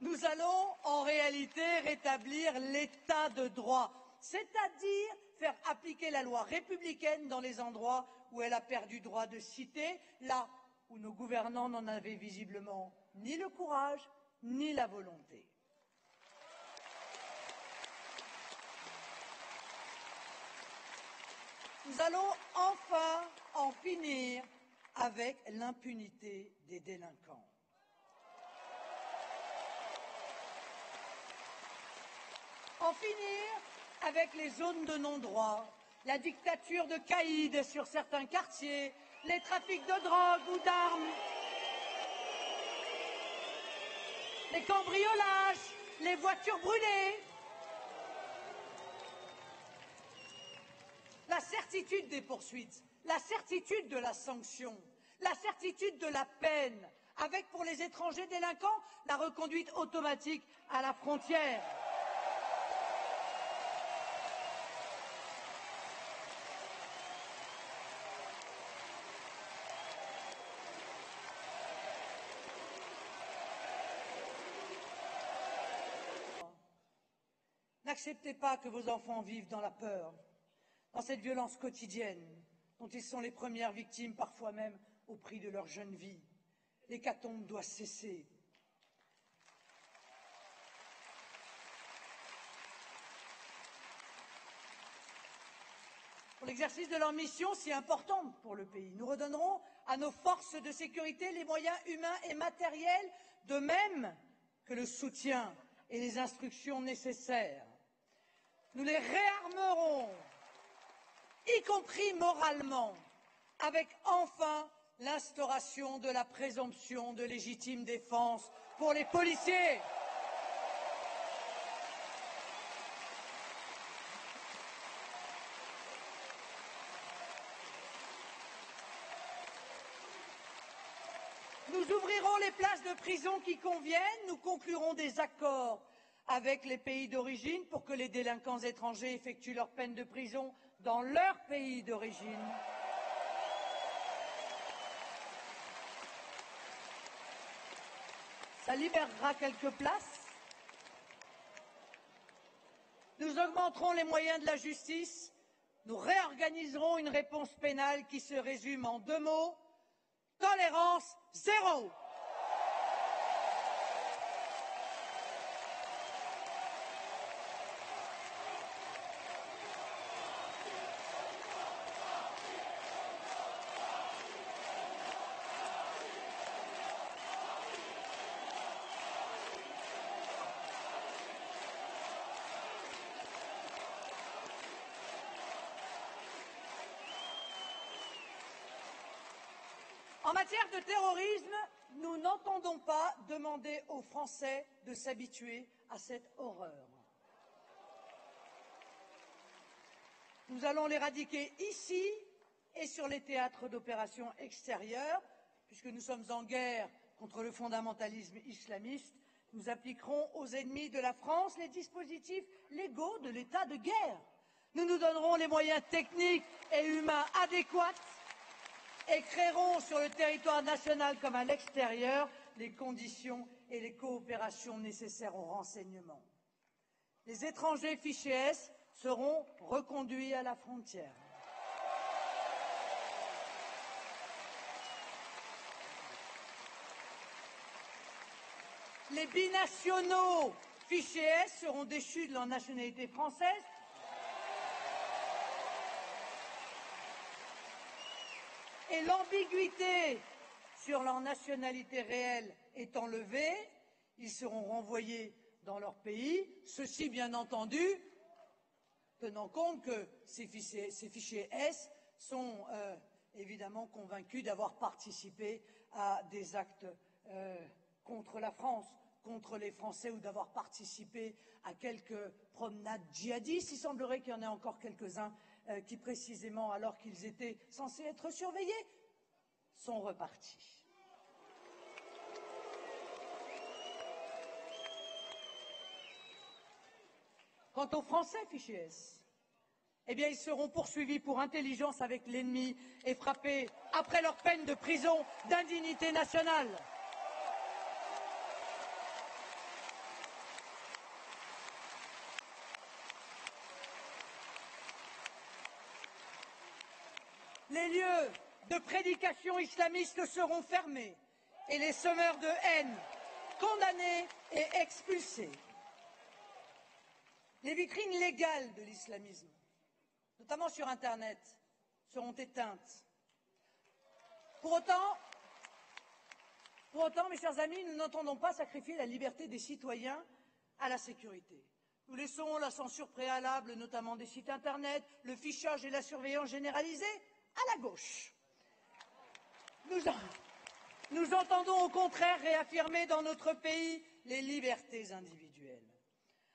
Nous allons en réalité rétablir l'état de droit, c'est-à-dire faire appliquer la loi républicaine dans les endroits où elle a perdu droit de cité, là où nos gouvernants n'en avaient visiblement ni le courage ni la volonté. Nous allons enfin en finir avec l'impunité des délinquants. En finir avec les zones de non-droit, la dictature de caïds sur certains quartiers, les trafics de drogue ou d'armes, les cambriolages, les voitures brûlées. La certitude des poursuites, la certitude de la sanction, la certitude de la peine, avec pour les étrangers délinquants la reconduite automatique à la frontière. N'acceptez pas que vos enfants vivent dans la peur, dans cette violence quotidienne dont ils sont les premières victimes, parfois même au prix de leur jeune vie. L'hécatombe doit cesser. Pour l'exercice de leur mission si importante pour le pays, nous redonnerons à nos forces de sécurité les moyens humains et matériels, de même que le soutien et les instructions nécessaires. Nous les réarmerons, y compris moralement, avec enfin l'instauration de la présomption de légitime défense pour les policiers. Nous ouvrirons les places de prison qui conviennent, nous conclurons des accords avec les pays d'origine pour que les délinquants étrangers effectuent leur peine de prison dans leur pays d'origine. Ça libérera quelques places. Nous augmenterons les moyens de la justice. Nous réorganiserons une réponse pénale qui se résume en 2 mots. Tolérance zéro. En matière de terrorisme, nous n'entendons pas demander aux Français de s'habituer à cette horreur. Nous allons l'éradiquer ici et sur les théâtres d'opérations extérieures, puisque nous sommes en guerre contre le fondamentalisme islamiste. Nous appliquerons aux ennemis de la France les dispositifs légaux de l'état de guerre. Nous nous donnerons les moyens techniques et humains adéquats et créeront sur le territoire national comme à l'extérieur les conditions et les coopérations nécessaires au renseignement. Les étrangers fichés S seront reconduits à la frontière. Les binationaux fichés S seront déchus de leur nationalité française. Et l'ambiguïté sur leur nationalité réelle étant levée, ils seront renvoyés dans leur pays, ceci bien entendu tenant compte que ces fichiers S sont évidemment convaincus d'avoir participé à des actes contre la France, contre les Français, ou d'avoir participé à quelques promenades djihadistes. Il semblerait qu'il y en ait encore quelques-uns qui, précisément, alors qu'ils étaient censés être surveillés, sont repartis. Quant aux Français fichés S, eh bien, ils seront poursuivis pour intelligence avec l'ennemi et frappés, après leur peine de prison, d'indignité nationale. Les lieux de prédication islamiste seront fermés et les semeurs de haine condamnés et expulsés. Les vitrines légales de l'islamisme, notamment sur Internet, seront éteintes. Pour autant, mes chers amis, nous n'entendons pas sacrifier la liberté des citoyens à la sécurité. Nous laissons la censure préalable, notamment des sites Internet, le fichage et la surveillance généralisée à la gauche. Nous entendons au contraire réaffirmer dans notre pays les libertés individuelles.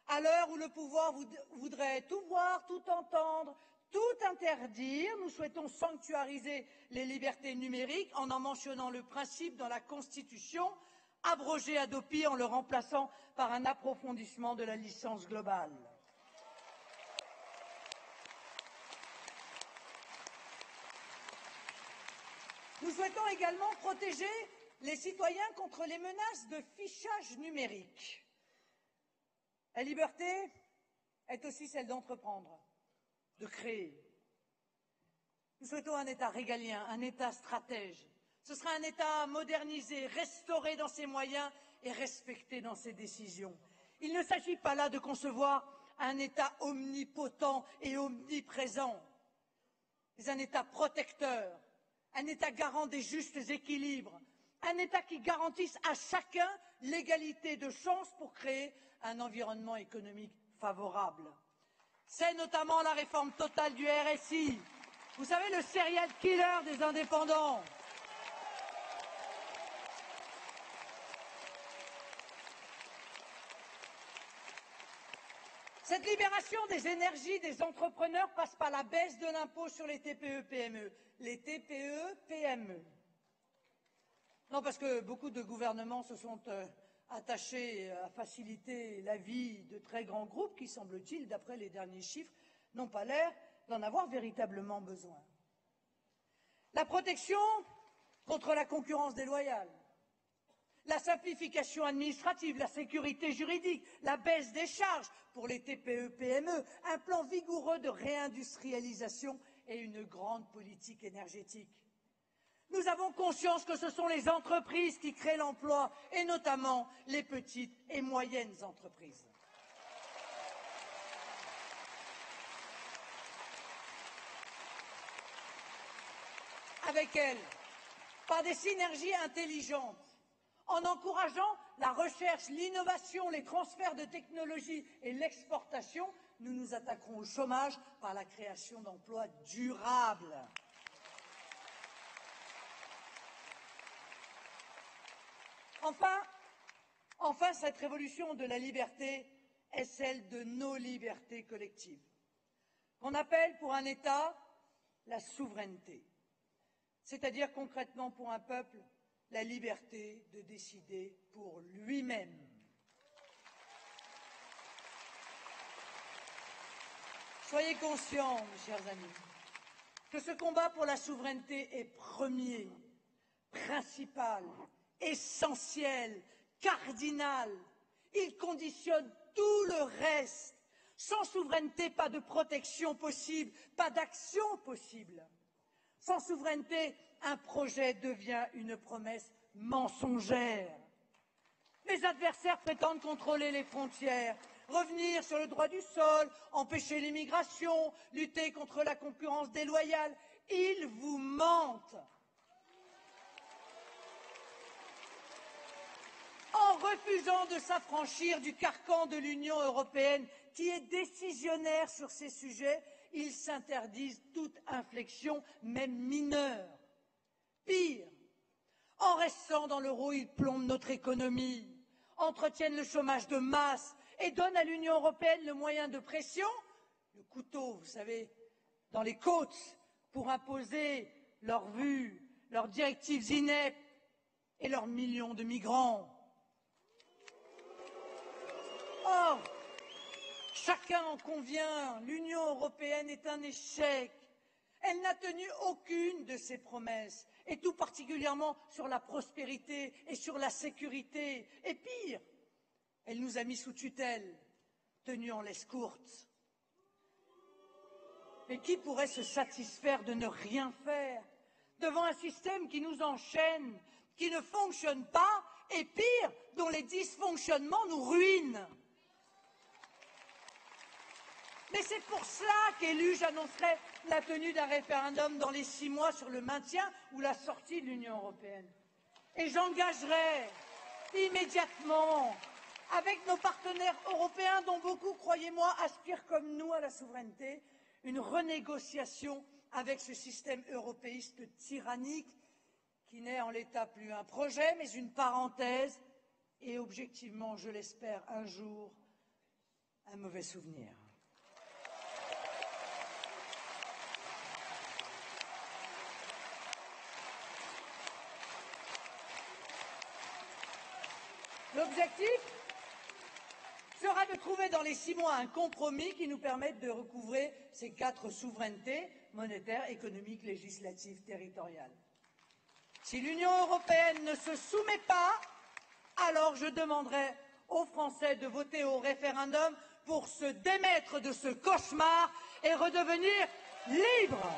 À l'heure où le pouvoir voudrait tout voir, tout entendre, tout interdire, nous souhaitons sanctuariser les libertés numériques en mentionnant le principe dans la Constitution, abrogé Hadopi en le remplaçant par un approfondissement de la licence globale. Nous souhaitons également protéger les citoyens contre les menaces de fichage numérique. La liberté est aussi celle d'entreprendre, de créer. Nous souhaitons un État régalien, un État stratège. Ce sera un État modernisé, restauré dans ses moyens et respecté dans ses décisions. Il ne s'agit pas là de concevoir un État omnipotent et omniprésent, mais un État protecteur, un État garant des justes équilibres, un État qui garantisse à chacun l'égalité de chances pour créer un environnement économique favorable. C'est notamment la réforme totale du RSI, Vous savez, le serial killer des indépendants. Cette libération des énergies des entrepreneurs passe par la baisse de l'impôt sur les TPE-PME. Les TPE-PME. Non, parce que beaucoup de gouvernements se sont attachés à faciliter la vie de très grands groupes qui, semble-t-il, d'après les derniers chiffres, n'ont pas l'air d'en avoir véritablement besoin. La protection contre la concurrence déloyale, la simplification administrative, la sécurité juridique, la baisse des charges pour les TPE-PME, un plan vigoureux de réindustrialisation et une grande politique énergétique. Nous avons conscience que ce sont les entreprises qui créent l'emploi, et notamment les petites et moyennes entreprises. Avec elles, par des synergies intelligentes, en encourageant la recherche, l'innovation, les transferts de technologies et l'exportation, nous nous attaquerons au chômage par la création d'emplois durables. Enfin, cette révolution de la liberté est celle de nos libertés collectives, qu'on appelle pour un État la souveraineté, c'est-à-dire concrètement pour un peuple la liberté de décider pour lui-même. Soyez conscients, mes chers amis, que ce combat pour la souveraineté est premier, principal, essentiel, cardinal. Il conditionne tout le reste. Sans souveraineté, pas de protection possible, pas d'action possible. Sans souveraineté, un projet devient une promesse mensongère. Les adversaires prétendent contrôler les frontières, revenir sur le droit du sol, empêcher l'immigration, lutter contre la concurrence déloyale. Ils vous mentent. En refusant de s'affranchir du carcan de l'Union européenne, qui est décisionnaire sur ces sujets, ils s'interdisent toute inflexion, même mineure. Pire, en restant dans l'euro, ils plombent notre économie, entretiennent le chômage de masse et donnent à l'Union européenne le moyen de pression, le couteau, vous savez, dans les côtes, pour imposer leurs vues, leurs directives ineptes et leurs millions de migrants. Or, chacun en convient, l'Union européenne est un échec. Elle n'a tenu aucune de ses promesses, et tout particulièrement sur la prospérité et sur la sécurité. Et pire, elle nous a mis sous tutelle, tenus en laisse courte. Mais qui pourrait se satisfaire de ne rien faire devant un système qui nous enchaîne, qui ne fonctionne pas, et pire, dont les dysfonctionnements nous ruinent? Mais c'est pour cela qu'élu, j'annoncerai la tenue d'un référendum dans les 6 mois sur le maintien ou la sortie de l'Union européenne. Et j'engagerai immédiatement, avec nos partenaires européens, dont beaucoup, croyez-moi, aspirent comme nous à la souveraineté, une renégociation avec ce système européiste tyrannique qui n'est en l'état plus un projet, mais une parenthèse et objectivement, je l'espère, un jour, un mauvais souvenir. L'objectif sera de trouver dans les 6 mois un compromis qui nous permette de recouvrer ces 4 souverainetés monétaire, économique, législative, territoriale. Si l'Union européenne ne se soumet pas, alors je demanderai aux Français de voter au référendum pour se démettre de ce cauchemar et redevenir libres.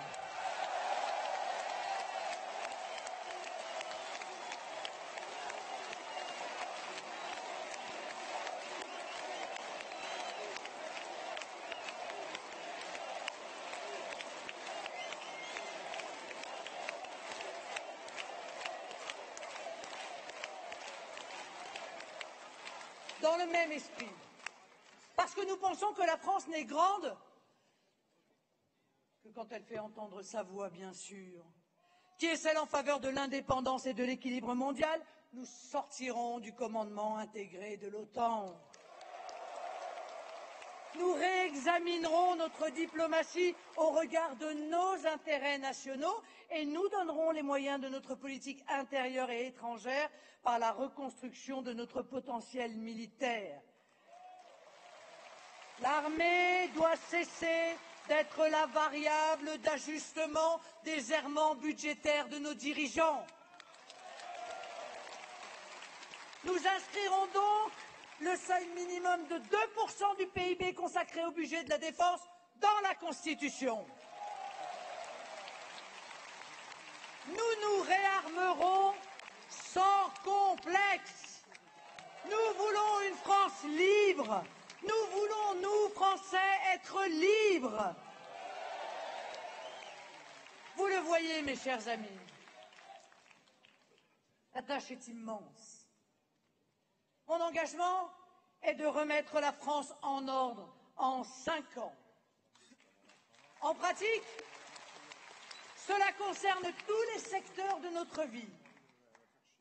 Dans le même esprit, parce que nous pensons que la France n'est grande que quand elle fait entendre sa voix, bien sûr, qui est celle en faveur de l'indépendance et de l'équilibre mondial, nous sortirons du commandement intégré de l'OTAN. Nous réexaminerons notre diplomatie au regard de nos intérêts nationaux et nous donnerons les moyens de notre politique intérieure et étrangère par la reconstruction de notre potentiel militaire. L'armée doit cesser d'être la variable d'ajustement des errements budgétaires de nos dirigeants. Nous inscrirons donc le seuil minimum de 2% du PIB consacré au budget de la défense dans la Constitution. Nous nous réarmerons sans complexe. Nous voulons une France libre. Nous voulons, nous, Français, être libres. Vous le voyez, mes chers amis, la tâche est immense. Mon engagement est de remettre la France en ordre en 5 ans. En pratique, cela concerne tous les secteurs de notre vie.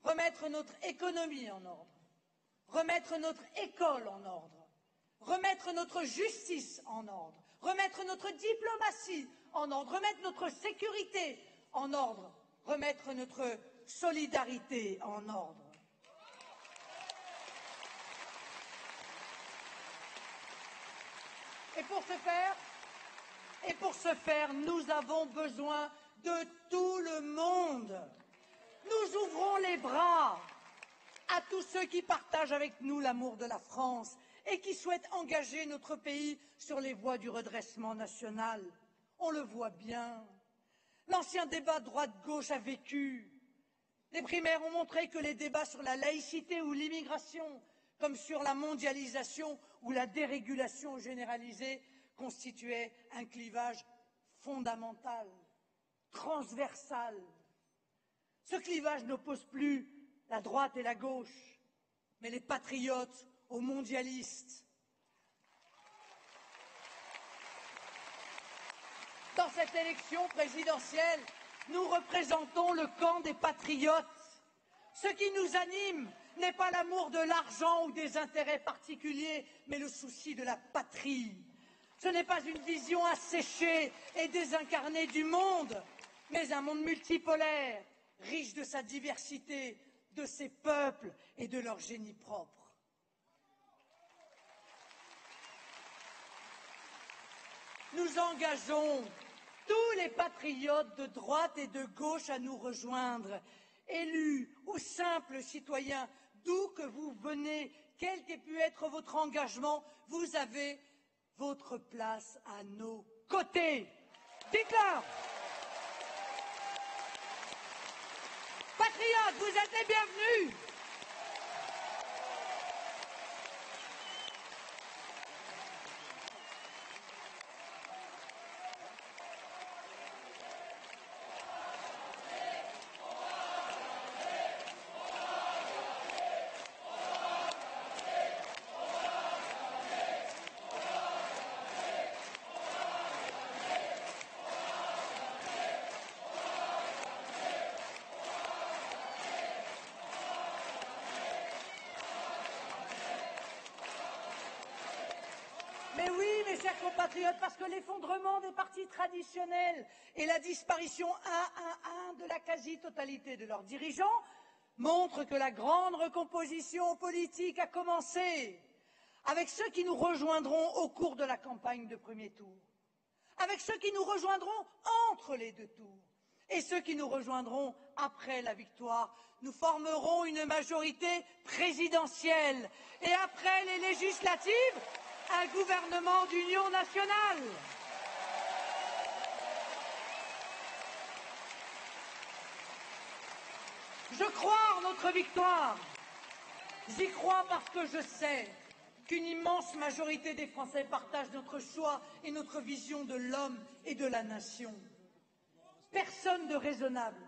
Remettre notre économie en ordre, remettre notre école en ordre, remettre notre justice en ordre, remettre notre diplomatie en ordre, remettre notre sécurité en ordre, remettre notre solidarité en ordre. Et pour ce faire, nous avons besoin de tout le monde. Nous ouvrons les bras à tous ceux qui partagent avec nous l'amour de la France et qui souhaitent engager notre pays sur les voies du redressement national. On le voit bien. L'ancien débat droite-gauche a vécu. Les primaires ont montré que les débats sur la laïcité ou l'immigration, comme sur la mondialisation ou la dérégulation généralisée, constituaient un clivage fondamental, transversal. Ce clivage n'oppose plus la droite et la gauche, mais les patriotes aux mondialistes. Dans cette élection présidentielle, nous représentons le camp des patriotes. Ce qui nous anime n'est pas l'amour de l'argent ou des intérêts particuliers, mais le souci de la patrie. Ce n'est pas une vision asséchée et désincarnée du monde, mais un monde multipolaire, riche de sa diversité, de ses peuples et de leur génie propre. Nous engageons tous les patriotes de droite et de gauche à nous rejoindre, élus ou simples citoyens, d'où que vous venez, quel qu'ait pu être votre engagement, vous avez votre place à nos côtés. Dites-leur! Patriotes, vous êtes les bienvenus! Mais oui, mes chers compatriotes, parce que l'effondrement des partis traditionnels et la disparition un à un de la quasi-totalité de leurs dirigeants montrent que la grande recomposition politique a commencé, avec ceux qui nous rejoindront au cours de la campagne de premier tour, avec ceux qui nous rejoindront entre les deux tours et ceux qui nous rejoindront après la victoire. Nous formerons une majorité présidentielle et après les législatives, un gouvernement d'union nationale. Je crois en notre victoire. J'y crois parce que je sais qu'une immense majorité des Français partagent notre choix et notre vision de l'homme et de la nation. Personne de raisonnable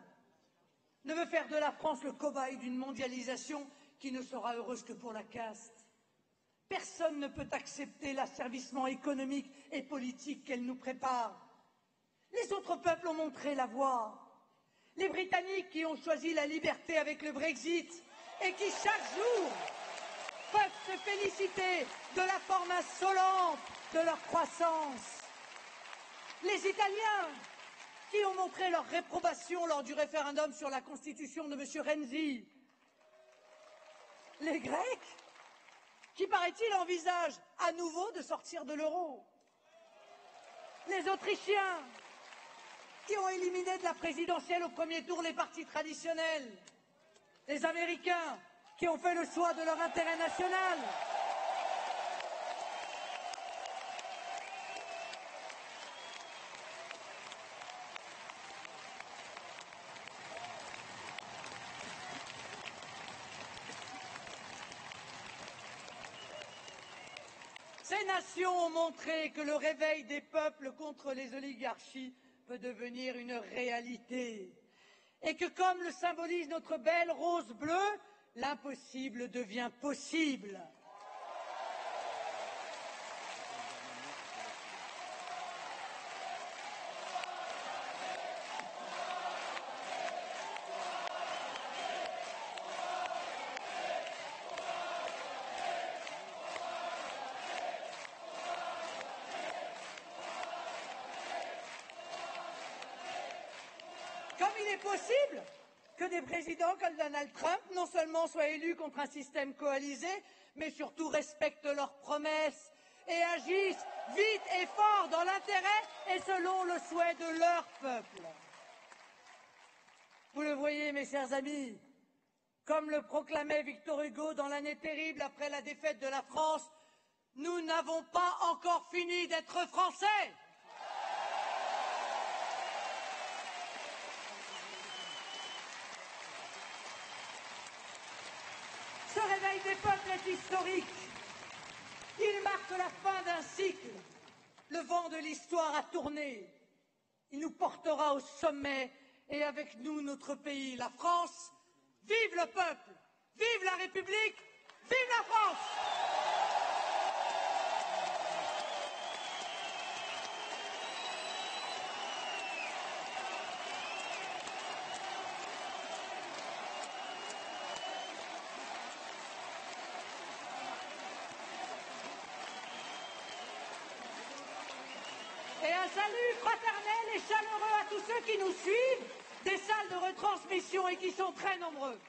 ne veut faire de la France le cobaye d'une mondialisation qui ne sera heureuse que pour la caste. Personne ne peut accepter l'asservissement économique et politique qu'elle nous prépare. Les autres peuples ont montré la voie. Les Britanniques qui ont choisi la liberté avec le Brexit et qui chaque jour peuvent se féliciter de la forme insolente de leur croissance. Les Italiens qui ont montré leur réprobation lors du référendum sur la constitution de M. Renzi. Les Grecs qui, paraît-il, envisagent à nouveau de sortir de l'euro. Les Autrichiens qui ont éliminé de la présidentielle au premier tour les partis traditionnels. Les Américains qui ont fait le choix de leur intérêt national. Ces nations ont montré que le réveil des peuples contre les oligarchies peut devenir une réalité et que, comme le symbolise notre belle rose bleue, l'impossible devient possible. Comme il est possible que des présidents comme Donald Trump non seulement soient élus contre un système coalisé, mais surtout respectent leurs promesses et agissent vite et fort dans l'intérêt et selon le souhait de leur peuple. Vous le voyez, mes chers amis, comme le proclamait Victor Hugo dans l'année terrible après la défaite de la France, nous n'avons pas encore fini d'être Français. Ce réveil des peuples est historique. Il marque la fin d'un cycle. Le vent de l'histoire a tourné. Il nous portera au sommet et avec nous notre pays, la France. Vive le peuple! Vive la République! Vive la France! Et un salut fraternel et chaleureux à tous ceux qui nous suivent des salles de retransmission et qui sont très nombreux.